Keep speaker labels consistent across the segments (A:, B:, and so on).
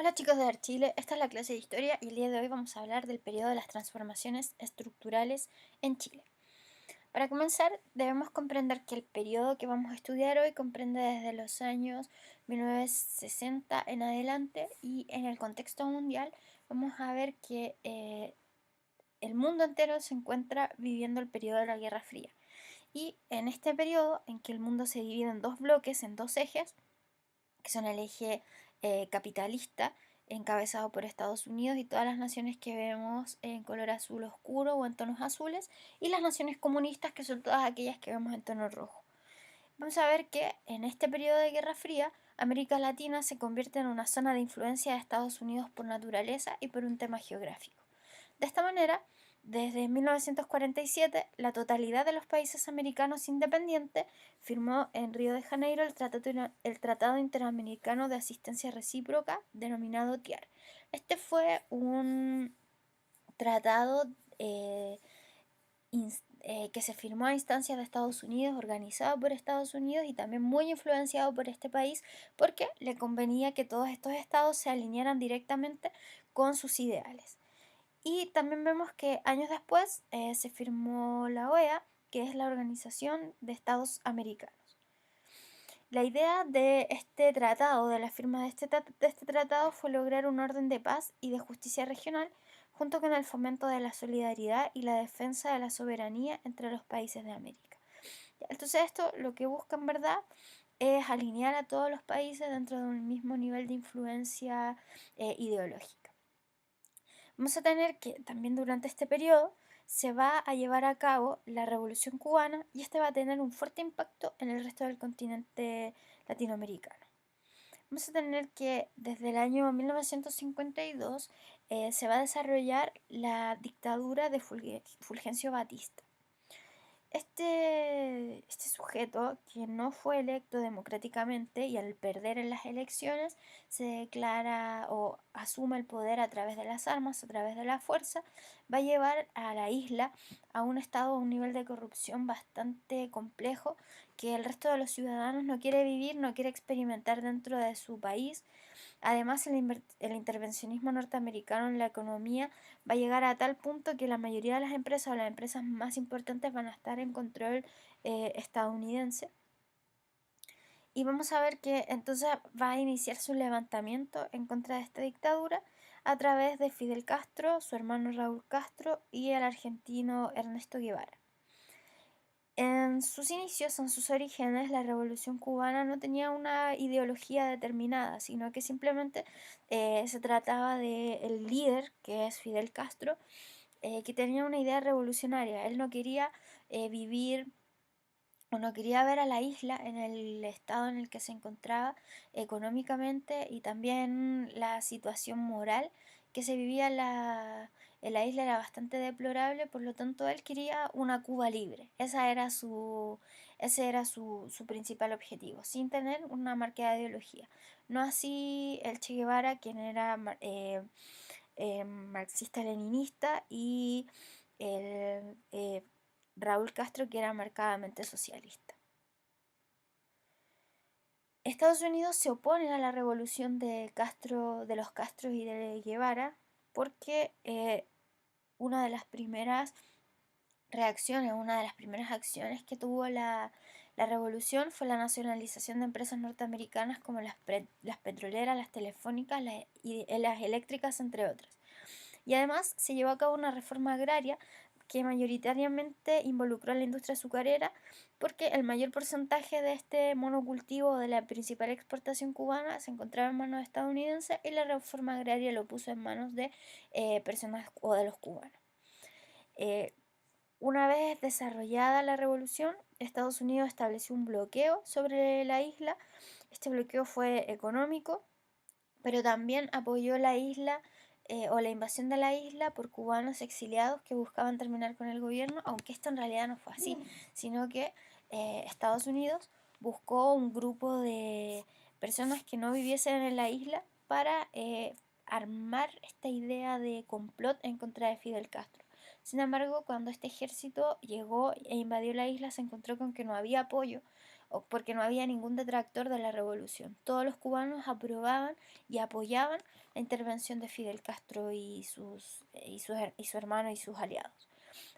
A: Hola chicos de Archile, esta es la clase de historia y el día de hoy vamos a hablar del periodo de las transformaciones estructurales en Chile. Para comenzar, debemos comprender que el periodo que vamos a estudiar hoy comprende desde los años 1960 en adelante y en el contexto mundial vamos a ver que el mundo entero se encuentra viviendo el periodo de la Guerra Fría. Y en este periodo, en que el mundo se divide en dos bloques, en dos ejes, que son el eje capitalista, encabezado por Estados Unidos y todas las naciones que vemos en color azul oscuro o en tonos azules, y las naciones comunistas, que son todas aquellas que vemos en tono rojo. Vamos a ver que en este periodo de Guerra Fría, América Latina se convierte en una zona de influencia de Estados Unidos por naturaleza y por un tema geográfico. De esta manera, desde 1947, la totalidad de los países americanos independientes firmó en Río de Janeiro el Tratado Interamericano de Asistencia Recíproca, denominado TIAR. Este fue un tratado que se firmó a instancias de Estados Unidos, organizado por Estados Unidos y también muy influenciado por este país, porque le convenía que todos estos estados se alinearan directamente con sus ideales. Y también vemos que años después se firmó la OEA, que es la Organización de Estados Americanos. La idea de este tratado, de la firma de este tratado, fue lograr un orden de paz y de justicia regional, junto con el fomento de la solidaridad y la defensa de la soberanía entre los países de América. Entonces esto lo que busca en verdad es alinear a todos los países dentro de un mismo nivel de influencia ideológica. Vamos a tener que también durante este periodo se va a llevar a cabo la Revolución Cubana y este va a tener un fuerte impacto en el resto del continente latinoamericano. Vamos a tener que desde el año 1952 se va a desarrollar la dictadura de Fulgencio Batista. Este sujeto, que no fue electo democráticamente y al perder en las elecciones se declara o asume el poder a través de las armas, a través de la fuerza, va a llevar a la isla a un estado, a un nivel de corrupción bastante complejo que el resto de los ciudadanos no quiere vivir, no quiere experimentar dentro de su país. Además, el intervencionismo norteamericano en la economía va a llegar a tal punto que la mayoría de las empresas o las empresas más importantes van a estar en control estadounidense. Y vamos a ver que entonces va a iniciarse un levantamiento en contra de esta dictadura a través de Fidel Castro, su hermano Raúl Castro y el argentino Ernesto Guevara. En sus inicios, en sus orígenes, la Revolución Cubana no tenía una ideología determinada, sino que simplemente se trataba del líder, que es Fidel Castro, que tenía una idea revolucionaria. Él no quería vivir o no quería ver a la isla en el estado en el que se encontraba económicamente y también la situación moral que se vivía en la isla era bastante deplorable, por lo tanto él quería una Cuba libre. Ese era su principal objetivo, sin tener una marcada ideología. No así el Che Guevara, quien era marxista-leninista, y el Raúl Castro, que era marcadamente socialista. Estados Unidos se opone a la revolución de Castro, de los Castros y de Guevara, porque una de las primeras reacciones, una de las primeras acciones que tuvo la revolución fue la nacionalización de empresas norteamericanas como las petroleras, las telefónicas y las eléctricas, entre otras. Y además se llevó a cabo una reforma agraria que mayoritariamente involucró a la industria azucarera, porque el mayor porcentaje de este monocultivo de la principal exportación cubana se encontraba en manos estadounidenses y la reforma agraria lo puso en manos de personas o de los cubanos. Eh, una vez desarrollada la revolución, Estados Unidos estableció un bloqueo sobre la isla. Este bloqueo fue económico, pero también apoyó la isla o la invasión de la isla por cubanos exiliados que buscaban terminar con el gobierno, aunque esto en realidad no fue así, sino que Estados Unidos buscó un grupo de personas que no viviesen en la isla para armar esta idea de complot en contra de Fidel Castro. Sin embargo, cuando este ejército llegó e invadió la isla, se encontró con que no había apoyo porque no había ningún detractor de la revolución. Todos los cubanos aprobaban y apoyaban la intervención de Fidel Castro y su hermano y sus aliados.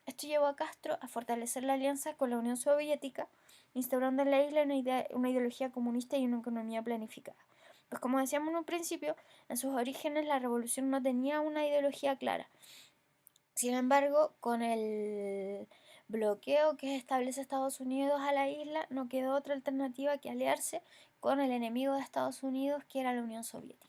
A: Esto llevó a Castro a fortalecer la alianza con la Unión Soviética, instaurando en la isla una ideología comunista y una economía planificada. Pues como decíamos en un principio, en sus orígenes la revolución no tenía una ideología clara. Sin embargo, con el bloqueo que establece Estados Unidos a la isla, no quedó otra alternativa que aliarse con el enemigo de Estados Unidos, que era la Unión Soviética.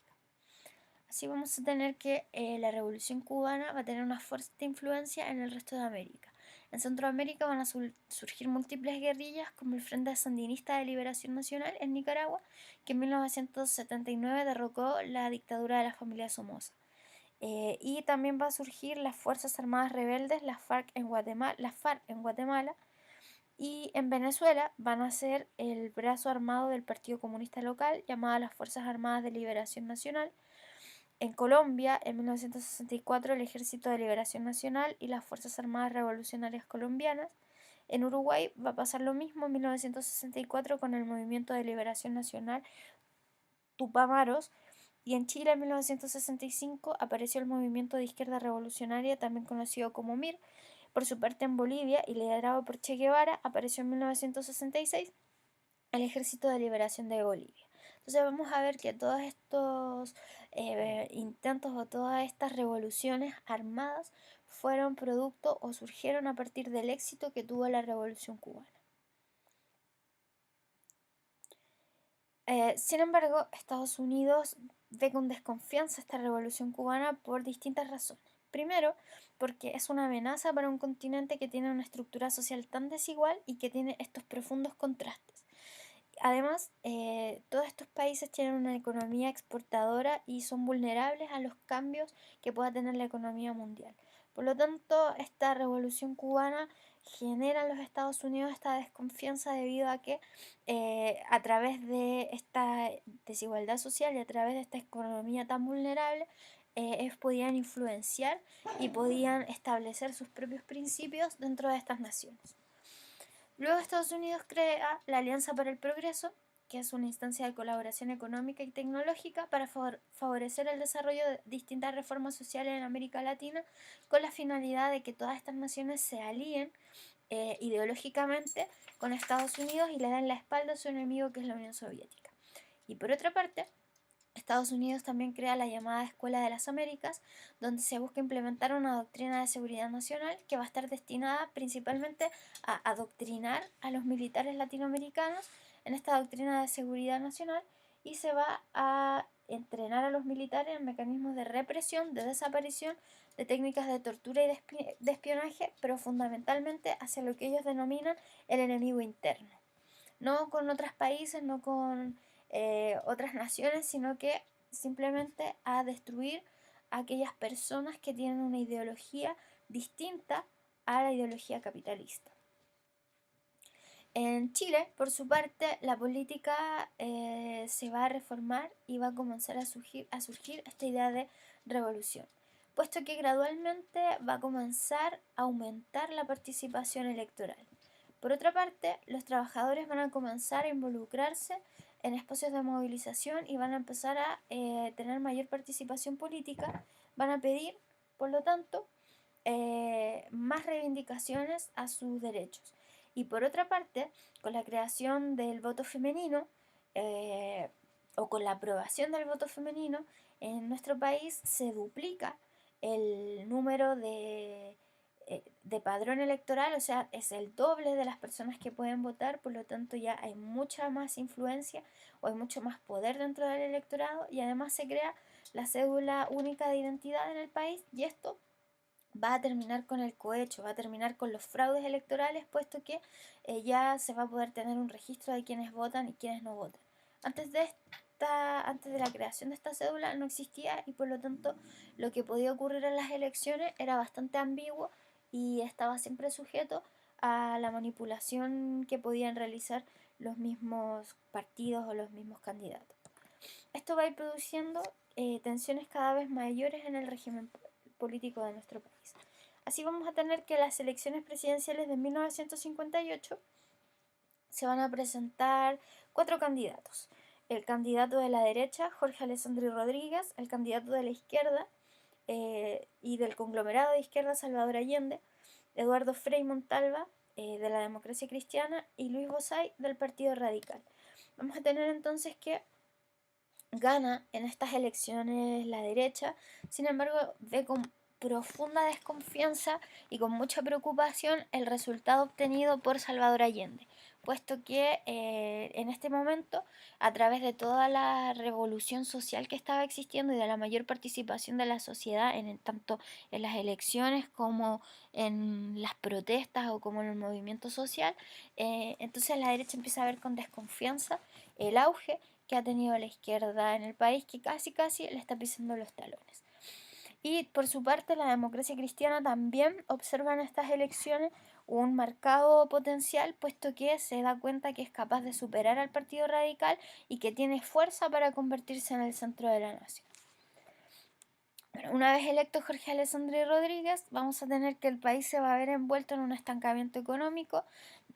A: Así vamos a tener que la revolución cubana va a tener una fuerte influencia en el resto de América. En Centroamérica van a surgir múltiples guerrillas como el Frente Sandinista de Liberación Nacional en Nicaragua, que en 1979 derrocó la dictadura de la familia Somoza. Y también va a surgir las Fuerzas Armadas Rebeldes, las FARC en Guatemala, y en Venezuela van a ser el brazo armado del Partido Comunista Local, llamado las Fuerzas Armadas de Liberación Nacional. En Colombia, en 1964, el Ejército de Liberación Nacional y las Fuerzas Armadas Revolucionarias Colombianas. En Uruguay va a pasar lo mismo en 1964 con el Movimiento de Liberación Nacional Tupamaros. Y en Chile en 1965 apareció el Movimiento de Izquierda Revolucionaria, también conocido como MIR. Por su parte, en Bolivia, y liderado por Che Guevara, apareció en 1966 el Ejército de Liberación de Bolivia. Entonces vamos a ver que todos estos intentos o todas estas revoluciones armadas fueron producto o surgieron a partir del éxito que tuvo la Revolución Cubana. Sin embargo, Estados Unidos ve con desconfianza esta revolución cubana por distintas razones. Primero, porque es una amenaza para un continente que tiene una estructura social tan desigual y que tiene estos profundos contrastes. Además, todos estos países tienen una economía exportadora y son vulnerables a los cambios que pueda tener la economía mundial. Por lo tanto, esta revolución cubana genera en los Estados Unidos esta desconfianza debido a que a través de esta desigualdad social y a través de esta economía tan vulnerable, ellos podían influenciar y podían establecer sus propios principios dentro de estas naciones. Luego Estados Unidos crea la Alianza para el Progreso, que es una instancia de colaboración económica y tecnológica para favorecer el desarrollo de distintas reformas sociales en América Latina, con la finalidad de que todas estas naciones se alíen ideológicamente con Estados Unidos y le den la espalda a su enemigo, que es la Unión Soviética. Y por otra parte, Estados Unidos también crea la llamada Escuela de las Américas, donde se busca implementar una doctrina de seguridad nacional que va a estar destinada principalmente a adoctrinar a los militares latinoamericanos en esta doctrina de seguridad nacional, y se va a entrenar a los militares en mecanismos de represión, de desaparición, de técnicas de tortura y de espionaje, pero fundamentalmente hacia lo que ellos denominan el enemigo interno. No con otros países, no con otras naciones, sino que simplemente a destruir a aquellas personas que tienen una ideología distinta a la ideología capitalista. En Chile, por su parte, la política se va a reformar y va a comenzar a surgir esta idea de revolución, puesto que gradualmente va a comenzar a aumentar la participación electoral. Por otra parte, los trabajadores van a comenzar a involucrarse en espacios de movilización y van a empezar a tener mayor participación política, van a pedir, por lo tanto, más reivindicaciones a sus derechos. Y por otra parte, con la creación del voto femenino, o con la aprobación del voto femenino, en nuestro país se duplica el número de padrón electoral, o sea, es el doble de las personas que pueden votar, por lo tanto ya hay mucha más influencia o hay mucho más poder dentro del electorado, y además se crea la cédula única de identidad en el país, y esto va a terminar con el cohecho, va a terminar con los fraudes electorales, puesto que ya se va a poder tener un registro de quienes votan y quienes no votan. Antes de la creación de esta cédula no existía, y por lo tanto lo que podía ocurrir en las elecciones era bastante ambiguo y estaba siempre sujeto a la manipulación que podían realizar los mismos partidos o los mismos candidatos. Esto va a ir produciendo tensiones cada vez mayores en el régimen político de nuestro país. Así vamos a tener que las elecciones presidenciales de 1958 se van a presentar 4 candidatos. El candidato de la derecha, Jorge Alessandri Rodríguez, el candidato de la izquierda y del conglomerado de izquierda, Salvador Allende, Eduardo Frei Montalva, de la Democracia Cristiana, y Luis Bozay, del Partido Radical. Vamos a tener entonces que gana en estas elecciones la derecha, sin embargo ve con profunda desconfianza y con mucha preocupación el resultado obtenido por Salvador Allende, puesto que en este momento, a través de toda la revolución social que estaba existiendo y de la mayor participación de la sociedad, tanto en las elecciones como en las protestas o como en el movimiento social, entonces la derecha empieza a ver con desconfianza el auge que ha tenido la izquierda en el país, que casi le está pisando los talones. Y por su parte la democracia cristiana también observa en estas elecciones un marcado potencial, puesto que se da cuenta que es capaz de superar al Partido Radical y que tiene fuerza para convertirse en el centro de la nación. Bueno, una vez electo Jorge Alessandri Rodríguez, vamos a tener que el país se va a ver envuelto en un estancamiento económico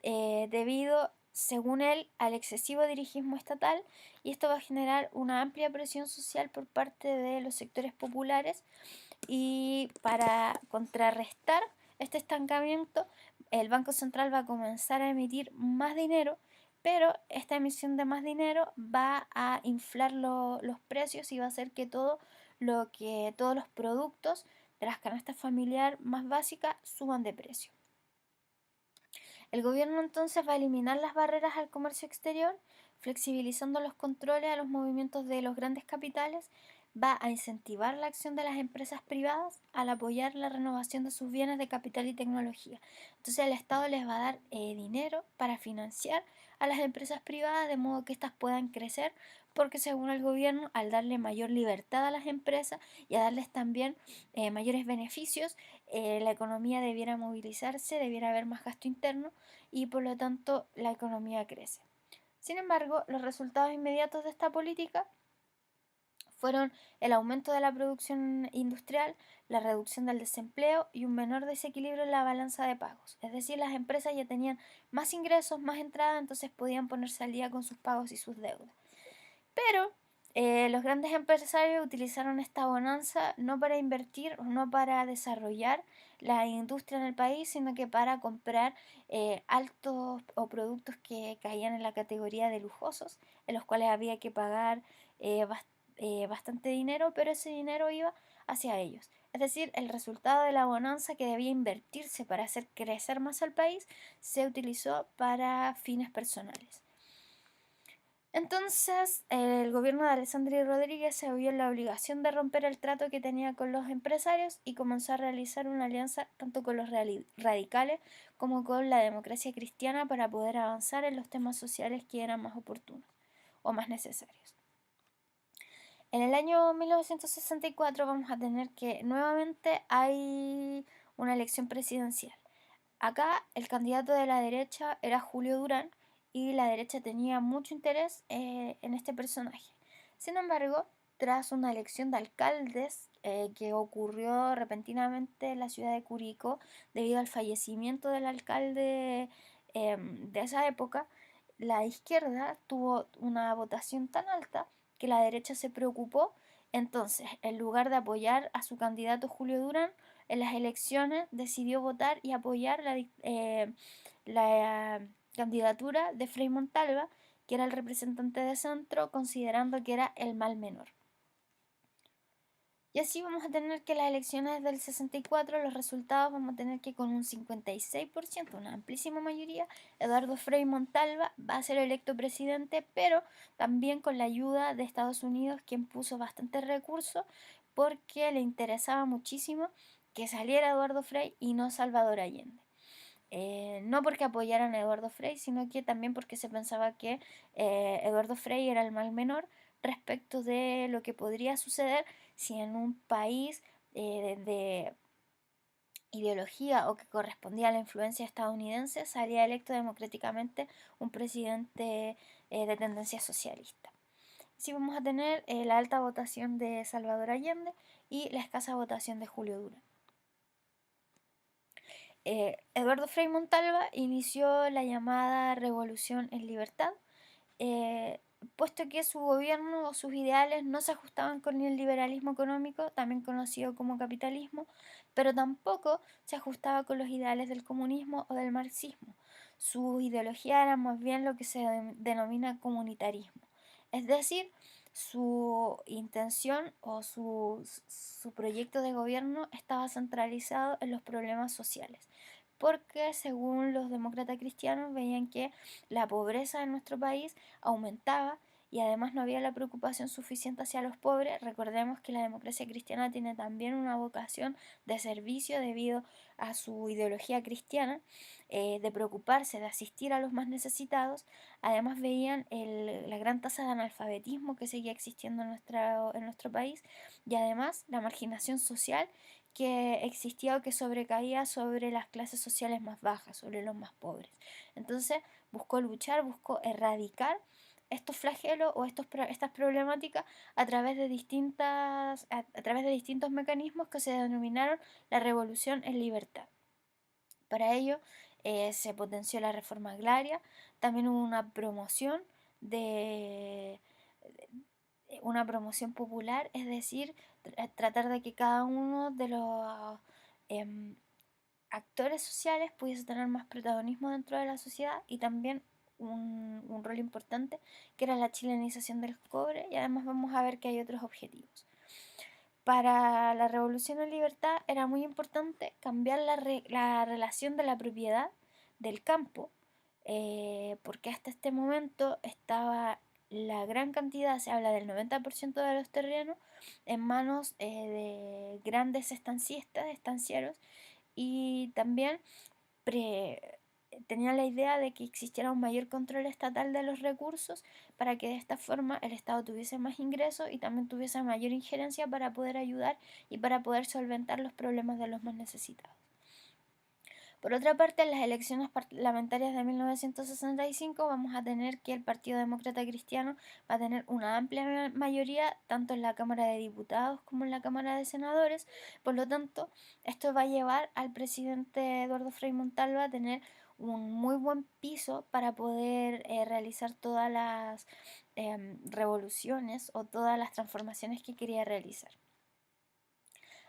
A: debido, según él, al excesivo dirigismo estatal, y esto va a generar una amplia presión social por parte de los sectores populares, y para contrarrestar este estancamiento el Banco Central va a comenzar a emitir más dinero, pero esta emisión de más dinero va a inflar los precios y va a hacer que todos los productos de las canastas familiar más básicas suban de precio. El gobierno entonces va a eliminar las barreras al comercio exterior, flexibilizando los controles a los movimientos de los grandes capitales, va a incentivar la acción de las empresas privadas al apoyar la renovación de sus bienes de capital y tecnología. Entonces el Estado les va a dar dinero para financiar a las empresas privadas de modo que éstas puedan crecer, porque según el gobierno, al darle mayor libertad a las empresas y a darles también mayores beneficios, la economía debiera movilizarse, debiera haber más gasto interno y por lo tanto la economía crece. Sin embargo, los resultados inmediatos de esta política fueron el aumento de la producción industrial, la reducción del desempleo y un menor desequilibrio en la balanza de pagos. Es decir, las empresas ya tenían más ingresos, más entradas, entonces podían ponerse al día con sus pagos y sus deudas. Pero los grandes empresarios utilizaron esta bonanza no para invertir o no para desarrollar la industria en el país, sino que para comprar altos o productos que caían en la categoría de lujosos, en los cuales había que pagar bastante dinero, pero ese dinero iba hacia ellos. Es decir, el resultado de la bonanza que debía invertirse para hacer crecer más al país se utilizó para fines personales. Entonces, el gobierno de Alessandri Rodríguez se vio en la obligación de romper el trato que tenía con los empresarios y comenzó a realizar una alianza tanto con los radicales como con la democracia cristiana para poder avanzar en los temas sociales que eran más oportunos o más necesarios. En el año 1964 vamos a tener que nuevamente hay una elección presidencial. Acá el candidato de la derecha era Julio Durán y la derecha tenía mucho interés en este personaje. Sin embargo, tras una elección de alcaldes que ocurrió repentinamente en la ciudad de Curicó debido al fallecimiento del alcalde de esa época, la izquierda tuvo una votación tan alta que la derecha se preocupó. Entonces, en lugar de apoyar a su candidato Julio Durán, en las elecciones decidió votar y apoyar la candidatura de Frei Montalva, que era el representante de centro, considerando que era el mal menor. Y así vamos a tener que las elecciones del 64, los resultados vamos a tener que con un 56%, una amplísima mayoría, Eduardo Frei Montalva va a ser electo presidente, pero también con la ayuda de Estados Unidos, quien puso bastantes recursos porque le interesaba muchísimo que saliera Eduardo Frei y no Salvador Allende. No porque apoyaran a Eduardo Frei, sino que también porque se pensaba que Eduardo Frei era el mal menor respecto de lo que podría suceder si en un país de ideología o que correspondía a la influencia estadounidense salía electo democráticamente un presidente de tendencia socialista. Así vamos a tener la alta votación de Salvador Allende y la escasa votación de Julio Durán. Eduardo Frei Montalva inició la llamada Revolución en Libertad, eh, puesto que su gobierno o sus ideales no se ajustaban con el liberalismo económico, también conocido como capitalismo, pero tampoco se ajustaba con los ideales del comunismo o del marxismo. Su ideología era más bien lo que se denomina comunitarismo, es decir, su intención o su proyecto de gobierno estaba centralizado en los problemas sociales, porque según los demócratas cristianos veían que la pobreza en nuestro país aumentaba y además no había la preocupación suficiente hacia los pobres. Recordemos que la democracia cristiana tiene también una vocación de servicio debido a su ideología cristiana, de preocuparse, de asistir a los más necesitados. Además veían la gran tasa de analfabetismo que seguía existiendo en nuestro país y además la marginación social que existía o que sobrecaía sobre las clases sociales más bajas, sobre los más pobres. Entonces buscó luchar, buscó erradicar estos flagelos o estas problemáticas a través de a través de distintos mecanismos que se denominaron la revolución en libertad. Para ello se potenció la reforma agraria, también hubo de una promoción popular, es decir, tratar de que cada uno de los em, actores sociales pudiese tener más protagonismo dentro de la sociedad y también un rol importante que era la chilenización del cobre, y además vamos a ver que hay otros objetivos. Para la Revolución en Libertad era muy importante cambiar la relación de la propiedad del campo, porque hasta este momento estaba la gran cantidad, se habla del 90% de los terrenos, en manos de grandes estancieros, y también tenía la idea de que existiera un mayor control estatal de los recursos para que de esta forma el Estado tuviese más ingresos y también tuviese mayor injerencia para poder ayudar y para poder solventar los problemas de los más necesitados. Por otra parte, en las elecciones parlamentarias de 1965 vamos a tener que el Partido Demócrata Cristiano va a tener una amplia mayoría tanto en la Cámara de Diputados como en la Cámara de Senadores. Por lo tanto, esto va a llevar al presidente Eduardo Frei Montalva a tener un muy buen piso para poder realizar todas las revoluciones o todas las transformaciones que quería realizar.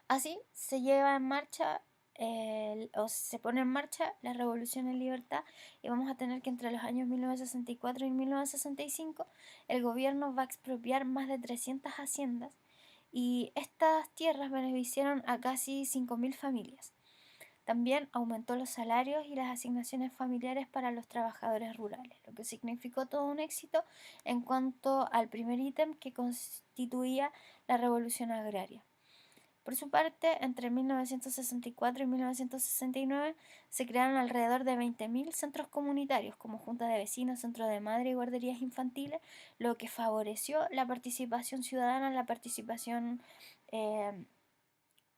A: Así se lleva en marcha o se pone en marcha la Revolución en Libertad, y vamos a tener que entre los años 1964 y 1965 el gobierno va a expropiar más de 300 haciendas, y estas tierras beneficiaron a casi 5.000 familias. También aumentó los salarios y las asignaciones familiares para los trabajadores rurales, lo que significó todo un éxito en cuanto al primer ítem que constituía la revolución agraria. Por su parte, entre 1964 y 1969 se crearon alrededor de 20.000 centros comunitarios como juntas de vecinos, centros de madre y guarderías infantiles, lo que favoreció la participación ciudadana, la participación eh,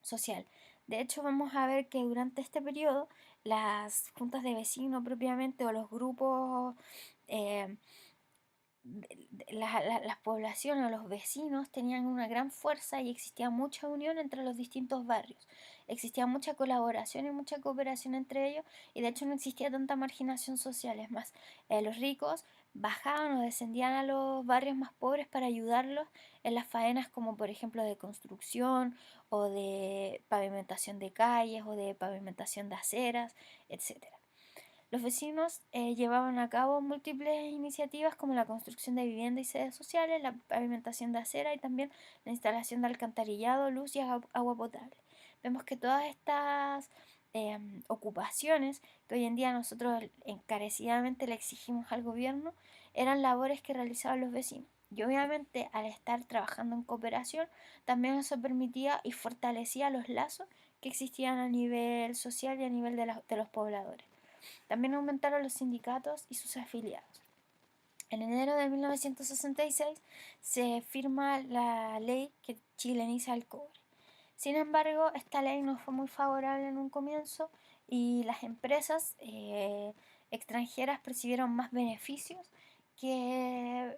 A: social. De hecho, vamos a ver que durante este periodo las juntas de vecinos propiamente o los grupos eh, las poblaciones o los vecinos tenían una gran fuerza y existía mucha unión entre los distintos barrios. Existía mucha colaboración y mucha cooperación entre ellos, y de hecho no existía tanta marginación social. Es más, los ricos bajaban o descendían a los barrios más pobres para ayudarlos en las faenas como por ejemplo de construcción o de pavimentación de calles o de pavimentación de aceras, etcétera. Los vecinos llevaban a cabo múltiples iniciativas como la construcción de viviendas y sedes sociales, la pavimentación de acera y también la instalación de alcantarillado, luz y agua potable. Vemos que todas estas ocupaciones que hoy en día nosotros encarecidamente le exigimos al gobierno eran labores que realizaban los vecinos. Y obviamente al estar trabajando en cooperación también eso permitía y fortalecía los lazos que existían a nivel social y a nivel de los pobladores. También aumentaron los sindicatos y sus afiliados. En enero de 1966 se firma la ley que chileniza el cobre. Sin embargo, esta ley no fue muy favorable en un comienzo y las empresas extranjeras percibieron más beneficios que,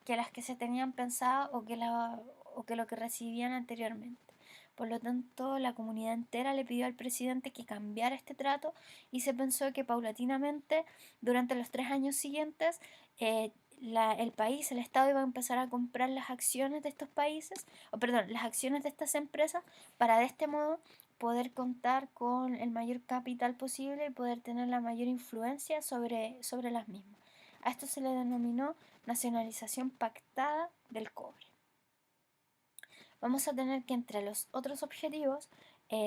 A: que las que se tenían pensado o que lo que recibían anteriormente. Por lo tanto, la comunidad entera le pidió al presidente que cambiara este trato y se pensó que paulatinamente, durante los 3 años siguientes, el país, el Estado iba a empezar a comprar las acciones de estos países, o perdón, las acciones de estas empresas, para de este modo poder contar con el mayor capital posible y poder tener la mayor influencia sobre las mismas. A esto se le denominó nacionalización pactada del cobre. Vamos a tener que entre los otros objetivos,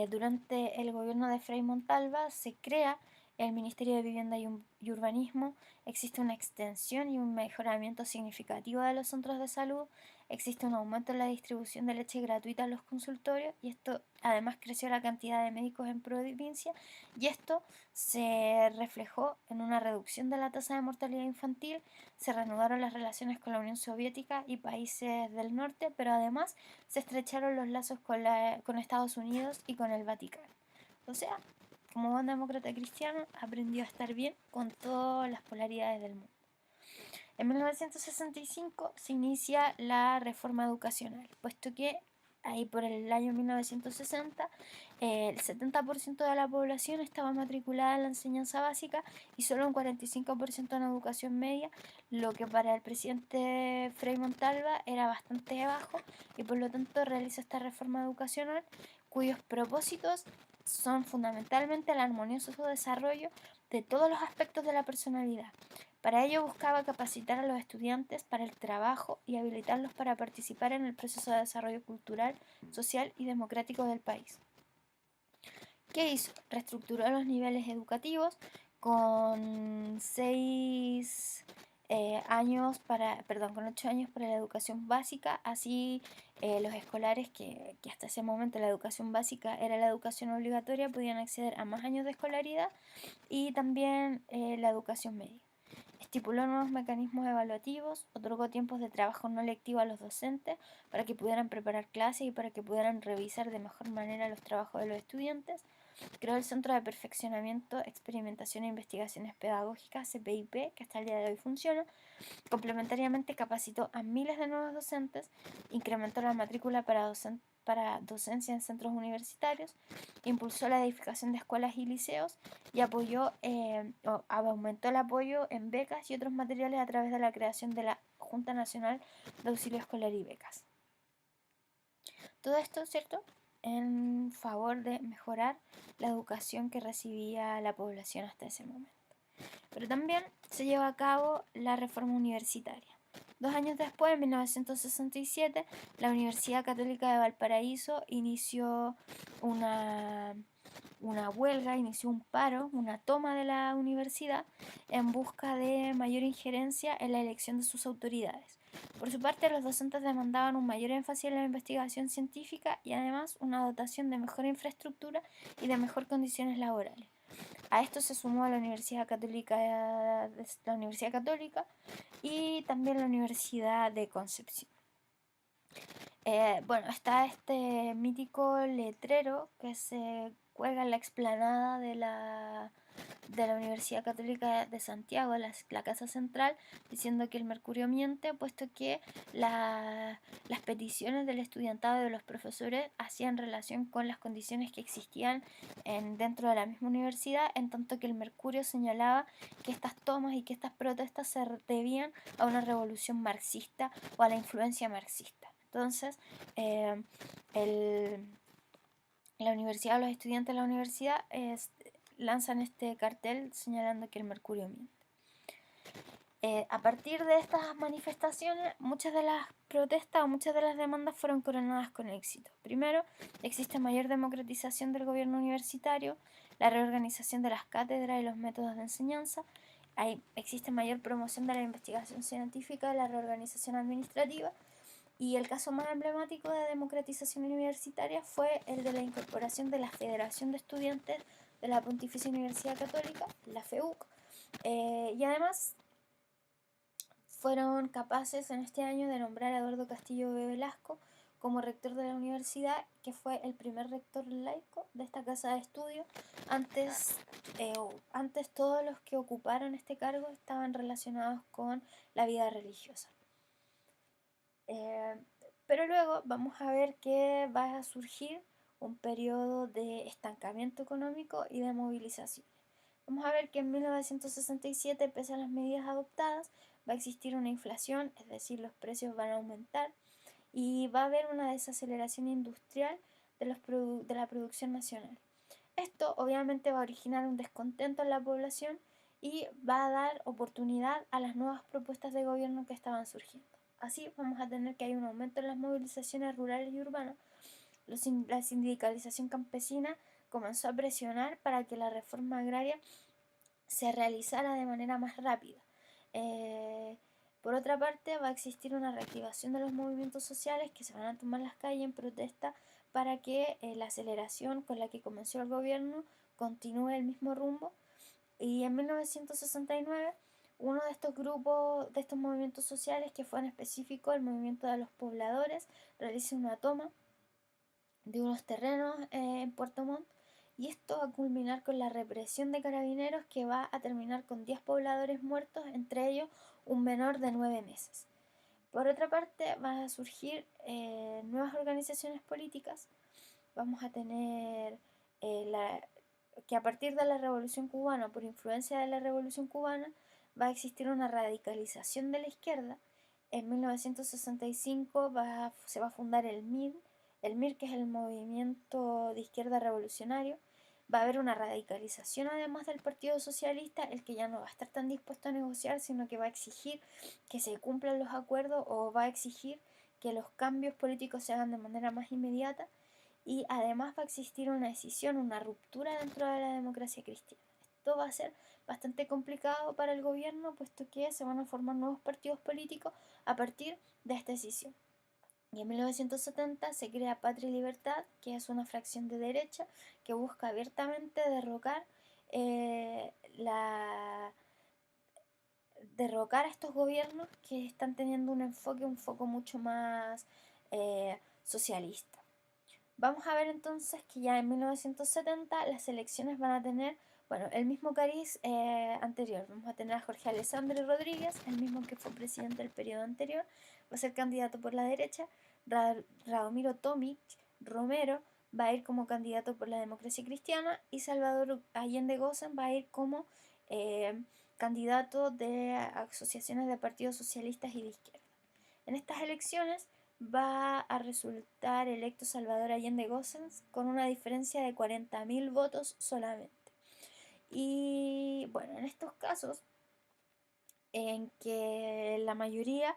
A: durante el gobierno de Frei Montalva se crea el Ministerio de Vivienda y Urbanismo, existe una extensión y un mejoramiento significativo de los centros de salud, existe un aumento en la distribución de leche gratuita en los consultorios y esto además creció la cantidad de médicos en provincia y esto se reflejó en una reducción de la tasa de mortalidad infantil, se reanudaron las relaciones con la Unión Soviética y países del norte, pero además se estrecharon los lazos con Estados Unidos y con el Vaticano. O sea, como buen demócrata cristiano, aprendió a estar bien con todas las polaridades del mundo. En 1965 se inicia la reforma educacional, puesto que ahí por el año 1960 el 70% de la población estaba matriculada en la enseñanza básica y solo un 45% en educación media, lo que para el presidente Frei Montalva era bastante bajo y por lo tanto realizó esta reforma educacional cuyos propósitos son fundamentalmente el armonioso desarrollo de todos los aspectos de la personalidad. Para ello buscaba capacitar a los estudiantes para el trabajo y habilitarlos para participar en el proceso de desarrollo cultural, social y democrático del país. ¿Qué hizo? Reestructuró los niveles educativos con 8 años para la educación básica, así los escolares que hasta ese momento la educación básica era la educación obligatoria podían acceder a más años de escolaridad y también la educación media. Estipuló nuevos mecanismos evaluativos, otorgó tiempos de trabajo no lectivo a los docentes para que pudieran preparar clases y para que pudieran revisar de mejor manera los trabajos de los estudiantes. Creó el Centro de Perfeccionamiento, Experimentación e Investigaciones Pedagógicas, CPIP, que hasta el día de hoy funciona. Complementariamente capacitó a miles de nuevos docentes, incrementó la matrícula para docencia en centros universitarios, impulsó la edificación de escuelas y liceos y aumentó el apoyo en becas y otros materiales a través de la creación de la Junta Nacional de Auxilio Escolar y Becas. Todo esto, ¿cierto?, en favor de mejorar la educación que recibía la población hasta ese momento. Pero también se lleva a cabo la reforma universitaria. 2 años después, en 1967, la Universidad Católica de Valparaíso inició una huelga, inició un paro, una toma de la universidad en busca de mayor injerencia en la elección de sus autoridades. Por su parte, los docentes demandaban un mayor énfasis en la investigación científica y además una dotación de mejor infraestructura y de mejores condiciones laborales. A esto se sumó la Universidad Católica y también la Universidad de Concepción. Bueno, está este mítico letrero que se cuelga en la explanada de la Universidad Católica de Santiago, la Casa Central, diciendo que el mercurio miente, puesto que las peticiones del estudiantado y de los profesores hacían relación con las condiciones que existían dentro de la misma universidad, en tanto que el mercurio señalaba que estas tomas y que estas protestas se debían a una revolución marxista o a la influencia marxista. Entonces, la universidad, los estudiantes de la universidad lanzan este cartel señalando que el mercurio miente. A partir de estas manifestaciones, muchas de las protestas o muchas de las demandas fueron coronadas con éxito. Primero, existe mayor democratización del gobierno universitario, la reorganización de las cátedras y los métodos de enseñanza, existe mayor promoción de la investigación científica y la reorganización administrativa. Y el caso más emblemático de democratización universitaria fue el de la incorporación de la Federación de Estudiantes de la Pontificia Universidad Católica, la FEUC, y además fueron capaces en este año de nombrar a Eduardo Castillo Velasco como rector de la universidad, que fue el primer rector laico de esta casa de estudio. Antes todos los que ocuparon este cargo estaban relacionados con la vida religiosa. Pero luego vamos a ver que va a surgir un periodo de estancamiento económico y de movilización. Vamos a ver que en 1967, pese a las medidas adoptadas, va a existir una inflación, es decir, los precios van a aumentar y va a haber una desaceleración industrial de la producción nacional. Esto obviamente va a originar un descontento en la población y va a dar oportunidad a las nuevas propuestas de gobierno que estaban surgiendo. Así vamos a tener que hay un aumento en las movilizaciones rurales y urbanas. La sindicalización campesina comenzó a presionar para que la reforma agraria se realizara de manera más rápida. Por otra parte, va a existir una reactivación de los movimientos sociales que se van a tomar las calles en protesta para que la aceleración con la que comenzó el gobierno continúe el mismo rumbo. Y en 1969, uno de estos grupos, de estos movimientos sociales, que fue en específico el movimiento de los pobladores, realiza una toma de unos terrenos en Puerto Montt, y esto va a culminar con la represión de carabineros que va a terminar con 10 pobladores muertos, entre ellos un menor de 9 meses. Por otra parte, van a surgir nuevas organizaciones políticas. Vamos a tener que a partir de la Revolución Cubana, por influencia de la Revolución Cubana, va a existir una radicalización de la izquierda. En 1965 se va a fundar el MIR, que es el Movimiento de Izquierda Revolucionario. Va a haber una radicalización además del Partido Socialista, el que ya no va a estar tan dispuesto a negociar, sino que va a exigir que se cumplan los acuerdos o va a exigir que los cambios políticos se hagan de manera más inmediata. Y además va a existir una decisión, una ruptura dentro de la democracia cristiana. Esto va a ser bastante complicado para el gobierno, puesto que se van a formar nuevos partidos políticos a partir de esta decisión. Y en 1970 se crea Patria y Libertad, que es una fracción de derecha que busca abiertamente eh, la, derrocar a estos gobiernos que están teniendo un foco mucho más socialista. Vamos a ver entonces que ya en 1970 las elecciones van a tener, bueno, el mismo cariz anterior. Vamos a tener a Jorge Alessandri Rodríguez, el mismo que fue presidente del periodo anterior, va a ser candidato por la derecha. Radomiro Tomic Romero va a ir como candidato por la democracia cristiana, y Salvador Allende Gossen va a ir como candidato de asociaciones de partidos socialistas y de izquierda. En estas elecciones va a resultar electo Salvador Allende Gossens con una diferencia de 40.000 votos solamente. Y bueno, en estos casos en que la mayoría,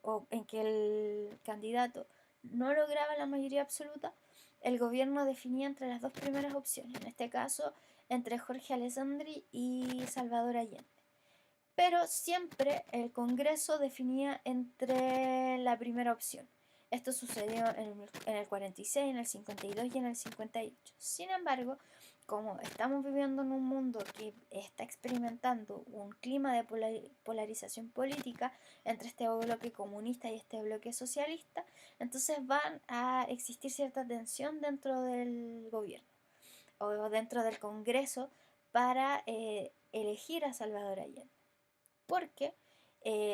A: o en que el candidato no lograba la mayoría absoluta, el gobierno definía entre las dos primeras opciones, en este caso entre Jorge Alessandri y Salvador Allende. Pero siempre el Congreso definía entre la primera opción. Esto sucedió en el 46, en el 52 y en el 58. Sin embargo, como estamos viviendo en un mundo que está experimentando un clima de polarización política entre este bloque comunista y este bloque socialista, entonces van a existir cierta tensión dentro del gobierno o dentro del Congreso para elegir a Salvador Allende, porque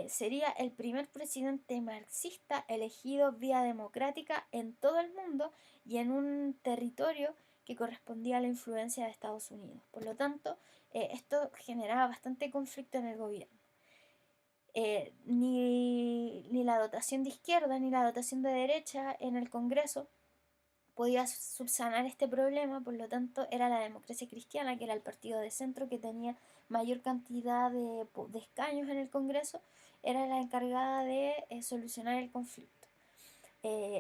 A: sería el primer presidente marxista elegido vía democrática en todo el mundo y en un territorio que correspondía a la influencia de Estados Unidos. Por lo tanto, esto generaba bastante conflicto en el gobierno. Ni la dotación de izquierda ni la dotación de derecha en el Congreso podía subsanar este problema. Por lo tanto, era la democracia cristiana, que era el partido de centro que tenía mayor cantidad de escaños en el Congreso, era la encargada de solucionar el conflicto.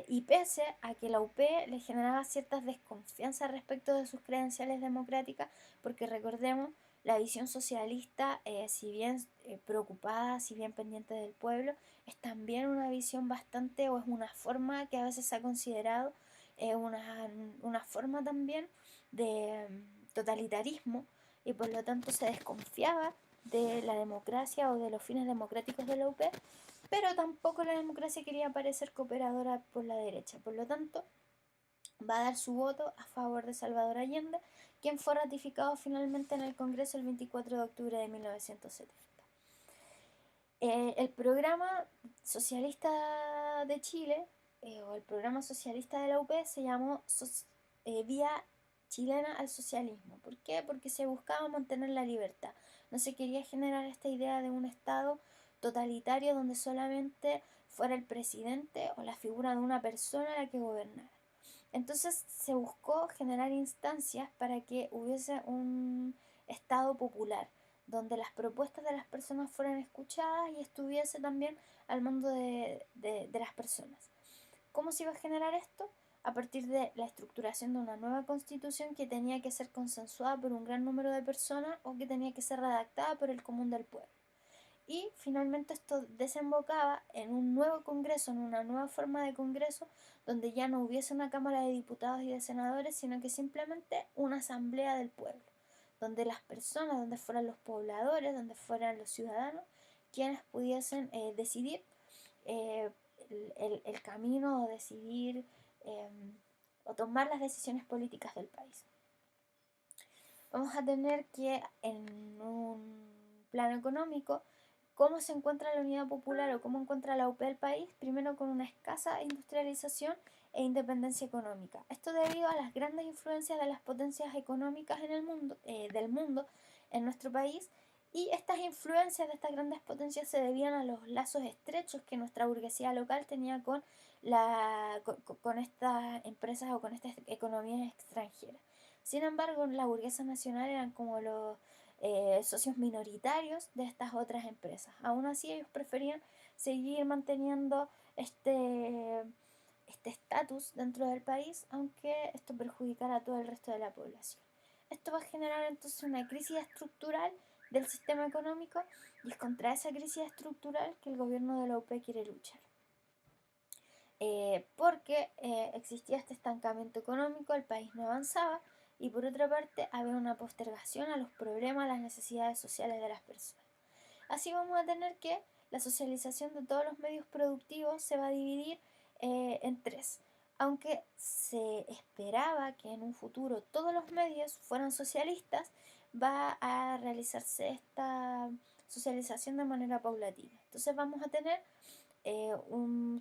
A: Y pese a que la UP le generaba ciertas desconfianzas respecto de sus credenciales democráticas, porque recordemos, la visión socialista, si bien preocupada, si bien pendiente del pueblo, es también una visión bastante, o es una forma que a veces se ha considerado una forma también de totalitarismo, y por lo tanto se desconfiaba de la democracia o de los fines democráticos de la UP, pero tampoco la democracia quería parecer cooperadora por la derecha. Por lo tanto, va a dar su voto a favor de Salvador Allende, quien fue ratificado finalmente en el Congreso el 24 de octubre de 1970. El programa socialista de Chile, o el programa socialista de la UP, se llamó vía chilena al socialismo. ¿Por qué? Porque se buscaba mantener la libertad. No se quería generar esta idea de un Estado totalitario donde solamente fuera el presidente o la figura de una persona la que gobernara. Entonces se buscó generar instancias para que hubiese un Estado popular, donde las propuestas de las personas fueran escuchadas y estuviese también al mando de las personas. ¿Cómo se iba a generar esto? A partir de la estructuración de una nueva constitución que tenía que ser consensuada por un gran número de personas o que tenía que ser redactada por el común del pueblo. Y finalmente esto desembocaba en un nuevo Congreso, en una nueva forma de Congreso, donde ya no hubiese una Cámara de Diputados y de Senadores, sino que simplemente una Asamblea del Pueblo, donde las personas, donde fueran los pobladores, donde fueran los ciudadanos, quienes pudiesen decidir eh, el camino o decidir eh, o tomar las decisiones políticas del país. Vamos a tener que en un plano económico, ¿cómo se encuentra la unidad popular o cómo encuentra la UP el país? Primero con una escasa industrialización e independencia económica. Esto debido a las grandes influencias de las potencias económicas en el mundo, del mundo en nuestro país, y estas influencias de estas grandes potencias se debían a los lazos estrechos que nuestra burguesía local tenía con estas empresas o con estas economías extranjeras. Sin embargo, la burguesa nacional eran como los socios minoritarios de estas otras empresas. Aún así, ellos preferían seguir manteniendo este estatus dentro del país, aunque esto perjudicara a todo el resto de la población. Esto va a generar entonces una crisis estructural del sistema económico y es contra esa crisis estructural que el gobierno de la UP quiere luchar. Porque existía este estancamiento económico, el país no avanzaba y por otra parte había una postergación a los problemas, a las necesidades sociales de las personas. Así vamos a tener que la socialización de todos los medios productivos se va a dividir en tres. Aunque se esperaba que en un futuro todos los medios fueran socialistas, va a realizarse esta socialización de manera paulatina. Entonces vamos a tener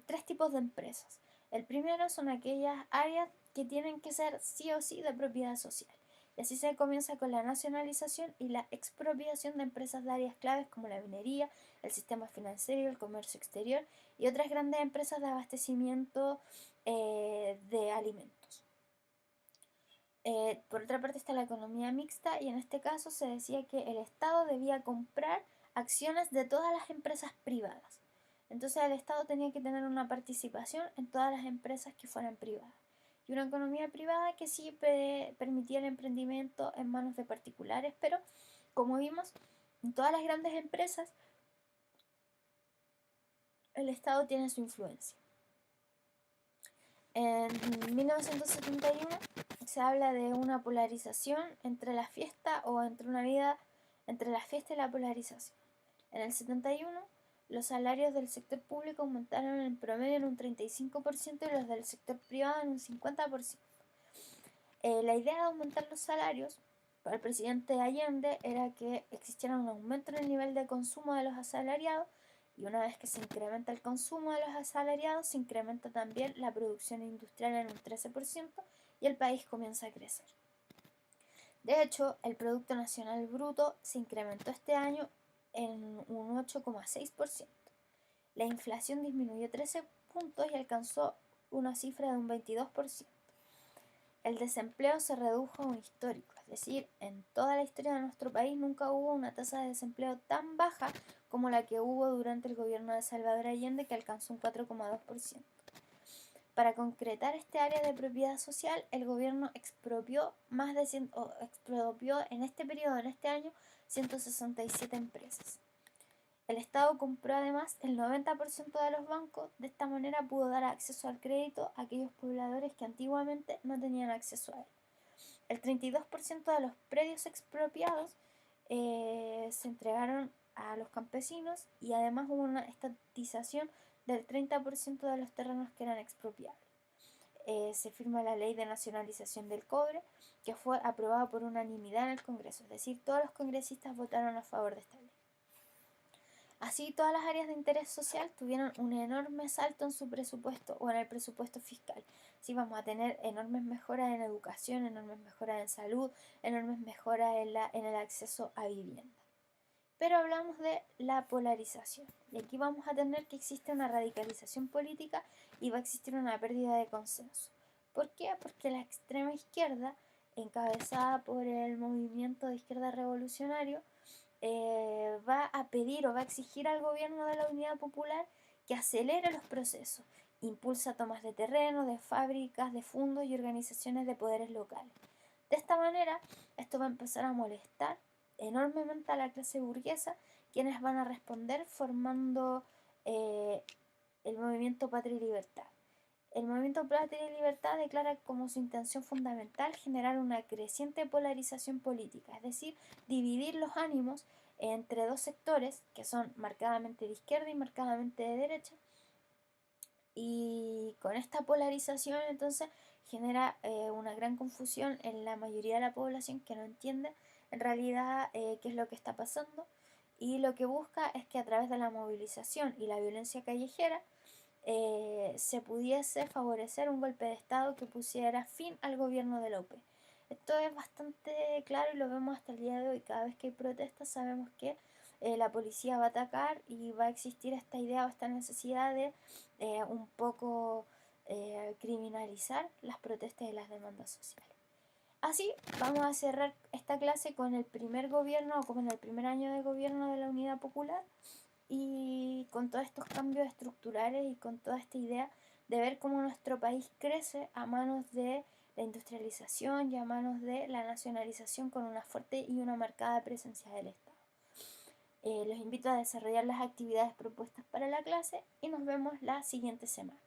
A: tres tipos de empresas. El primero son aquellas áreas que tienen que ser sí o sí de propiedad social. Y así se comienza con la nacionalización y la expropiación de empresas de áreas claves como la minería, el sistema financiero, el comercio exterior y otras grandes empresas de abastecimiento de alimentos. Por otra parte está la economía mixta y en este caso se decía que el Estado debía comprar acciones de todas las empresas privadas. Entonces el Estado tenía que tener una participación en todas las empresas que fueran privadas. Y una economía privada que sí permitía el emprendimiento en manos de particulares, pero como vimos, en todas las grandes empresas el Estado tiene su influencia. En 1971 se habla de una polarización entre la fiesta o entre una vida entre la fiesta y la polarización. En el 71 los salarios del sector público aumentaron en promedio en un 35% y los del sector privado en un 50%. La idea de aumentar los salarios para el presidente Allende era que existiera un aumento en el nivel de consumo de los asalariados y una vez que se incrementa el consumo de los asalariados, se incrementa también la producción industrial en un 13% y el país comienza a crecer. De hecho, el Producto Nacional Bruto se incrementó este año en un 8,6%. La inflación disminuyó 13 puntos y alcanzó una cifra de un 22%. El desempleo se redujo a un histórico, es decir, en toda la historia de nuestro país nunca hubo una tasa de desempleo tan baja como la que hubo durante el gobierno de Salvador Allende, que alcanzó un 4,2%. Para concretar este área de propiedad social, el gobierno expropió en este periodo, en este año, 167 empresas. El Estado compró además el 90% de los bancos, de esta manera pudo dar acceso al crédito a aquellos pobladores que antiguamente no tenían acceso a él. El 32% de los predios expropiados se entregaron a los campesinos y además hubo una estatización del 30% de los terrenos que eran expropiables. Se firma la ley de nacionalización del cobre, que fue aprobada por unanimidad en el Congreso, es decir, todos los congresistas votaron a favor de esta ley. Así, todas las áreas de interés social tuvieron un enorme salto en su presupuesto o en el presupuesto fiscal. Sí, vamos a tener enormes mejoras en educación, enormes mejoras en salud, enormes mejoras en el acceso a vivienda. Pero hablamos de la polarización. Y aquí vamos a tener que existe una radicalización política y va a existir una pérdida de consenso. ¿Por qué? Porque la extrema izquierda, encabezada por el movimiento de izquierda revolucionario, va a pedir o va a exigir al gobierno de la Unidad Popular que acelere los procesos, impulsa tomas de terreno, de fábricas, de fondos y organizaciones de poderes locales. De esta manera, esto va a empezar a molestar enormemente a la clase burguesa, quienes van a responder formando eh, el movimiento Patria y Libertad. El movimiento Patria y Libertad declara como su intención fundamental generar una creciente polarización política, es decir, dividir los ánimos entre dos sectores que son marcadamente de izquierda y marcadamente de derecha. Y con esta polarización entonces genera una gran confusión en la mayoría de la población que no entiende en realidad qué es lo que está pasando, y lo que busca es que a través de la movilización y la violencia callejera se pudiese favorecer un golpe de Estado que pusiera fin al gobierno de López. Esto es bastante claro y lo vemos hasta el día de hoy. Cada vez que hay protestas sabemos que la policía va a atacar y va a existir esta idea o esta necesidad de un poco criminalizar las protestas y las demandas sociales. Así vamos a cerrar esta clase con el primer gobierno o con el primer año de gobierno de la Unidad Popular, y con todos estos cambios estructurales y con toda esta idea de ver cómo nuestro país crece a manos de la industrialización y a manos de la nacionalización con una fuerte y una marcada presencia del Estado. Los invito a desarrollar las actividades propuestas para la clase y nos vemos la siguiente semana.